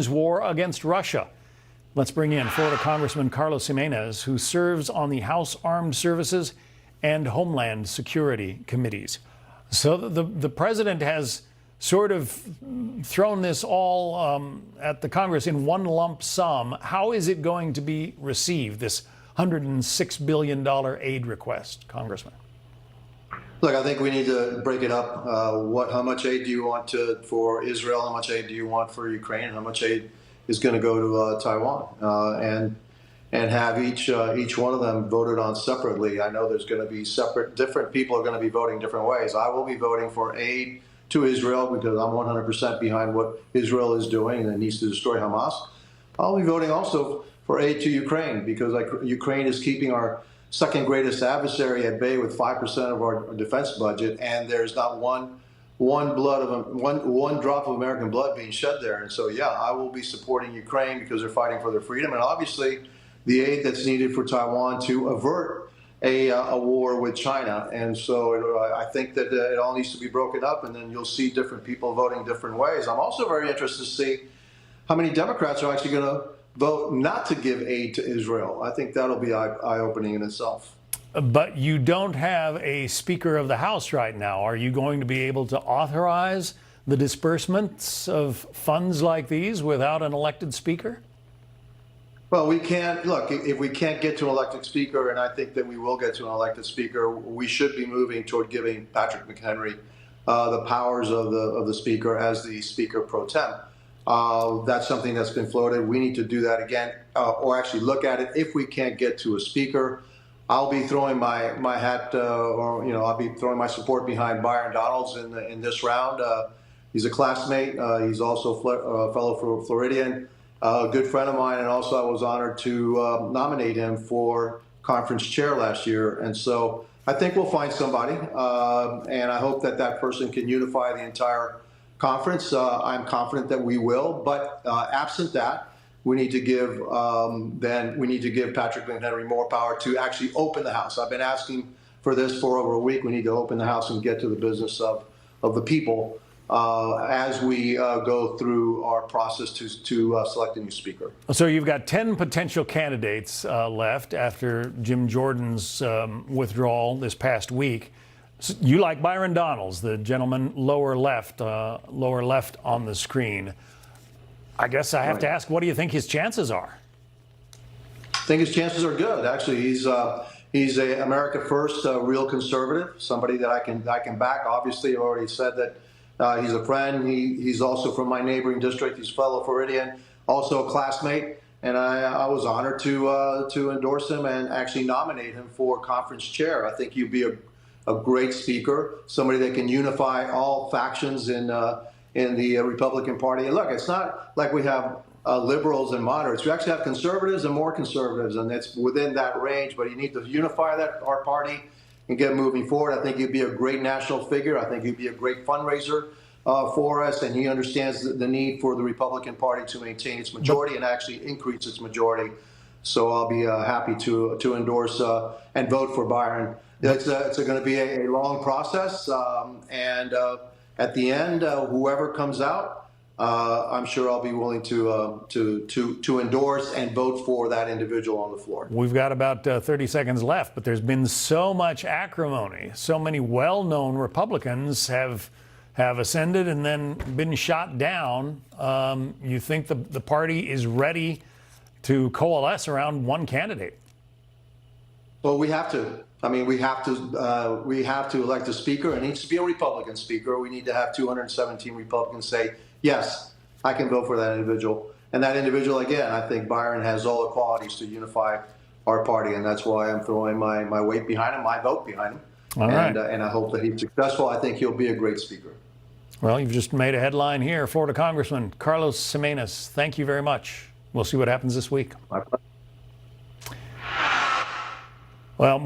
Ukraine's war against Russia. Let's bring in Florida Congressman Carlos Gimenez, who serves on the House Armed Services and Homeland Security committees. So the president has sort of thrown this all at the Congress in one lump sum. How is it going to be received, this $106 billion aid request, Congressman? Look, I think we need to break it up. How much aid do you want for Israel? How much aid do you want for Ukraine? How much aid is going to go to Taiwan? And have each one of them voted on separately. I know there's going to be different people are going to be voting different ways. I will be voting for aid to Israel because I'm 100% behind what Israel is doing and it needs to destroy Hamas. I'll be voting also for aid to Ukraine because Ukraine is keeping our second greatest adversary at bay with 5% of our defense budget, and there's not one drop of American blood being shed there. And so, yeah, I will be supporting Ukraine because they're fighting for their freedom, and obviously the aid that's needed for Taiwan to avert a war with China. And so I think that it all needs to be broken up, and then you'll see different people voting different ways. I'm also very interested to see how many Democrats are actually going to vote not to give aid to Israel. I think that'll be eye-opening in itself. But you don't have a Speaker of the House right now. Are you going to be able to authorize the disbursements of funds like these without an elected Speaker? Well, we can't. Look, if we can't get to an elected Speaker, and I think that we will get to an elected Speaker, we should be moving toward giving Patrick McHenry the powers of the Speaker as the Speaker pro tem. That's something that's been floated. We need to do that again, or actually look at it. If we can't get to a Speaker, I'll be throwing my hat, I'll be throwing my support behind Byron Donalds in this round. He's a classmate. He's also a fellow Floridian, a good friend of mine, and also I was honored to nominate him for conference chair last year. And so I think we'll find somebody, and I hope that person can unify the entire conference. I'm confident that we will, but absent that, we need to give Patrick McHenry more power to actually open the House. I've been asking for this for over a week. We need to open the House and get to the business of the people as we go through our process to select a new Speaker. So you've got 10 potential candidates left after Jim Jordan's withdrawal this past week. You like Byron Donalds, the gentleman lower left on the screen. I guess I have to ask, what do you think his chances are? I think his chances are good. Actually, he's a America First real conservative, somebody that I can back. Obviously, I've already said that he's a friend. He's also from my neighboring district. He's a fellow Floridian, also a classmate. And I was honored to endorse him and actually nominate him for conference chair. I think he'd be a great speaker, somebody that can unify all factions in the Republican Party. And look, it's not like we have liberals and moderates. We actually have conservatives and more conservatives, and it's within that range. But you need to unify our party and get moving forward. I think he'd be a great national figure. I think he'd be a great fundraiser for us, and he understands the need for the Republican Party to maintain its majority and actually increase its majority. So I'll be happy to endorse and vote for Byron. It's going to be a long process, and at the end, whoever comes out, I'm sure I'll be willing to endorse and vote for that individual on the floor. We've got about 30 seconds left, but there's been so much acrimony. So many well-known Republicans have ascended and then been shot down. You think the party is ready to coalesce around one candidate? Well, we have to. I mean, we have to elect a speaker. It needs to be a Republican speaker. We need to have 217 Republicans say, yes, I can vote for that individual. And that individual, again, I think Byron has all the qualities to unify our party. And that's why I'm throwing my weight behind him, my vote behind him. All right. And I hope that he's successful. I think he'll be a great speaker. Well, you've just made a headline here. Florida Congressman Carlos Gimenez, thank you very much. We'll see what happens this week. My pleasure. Well,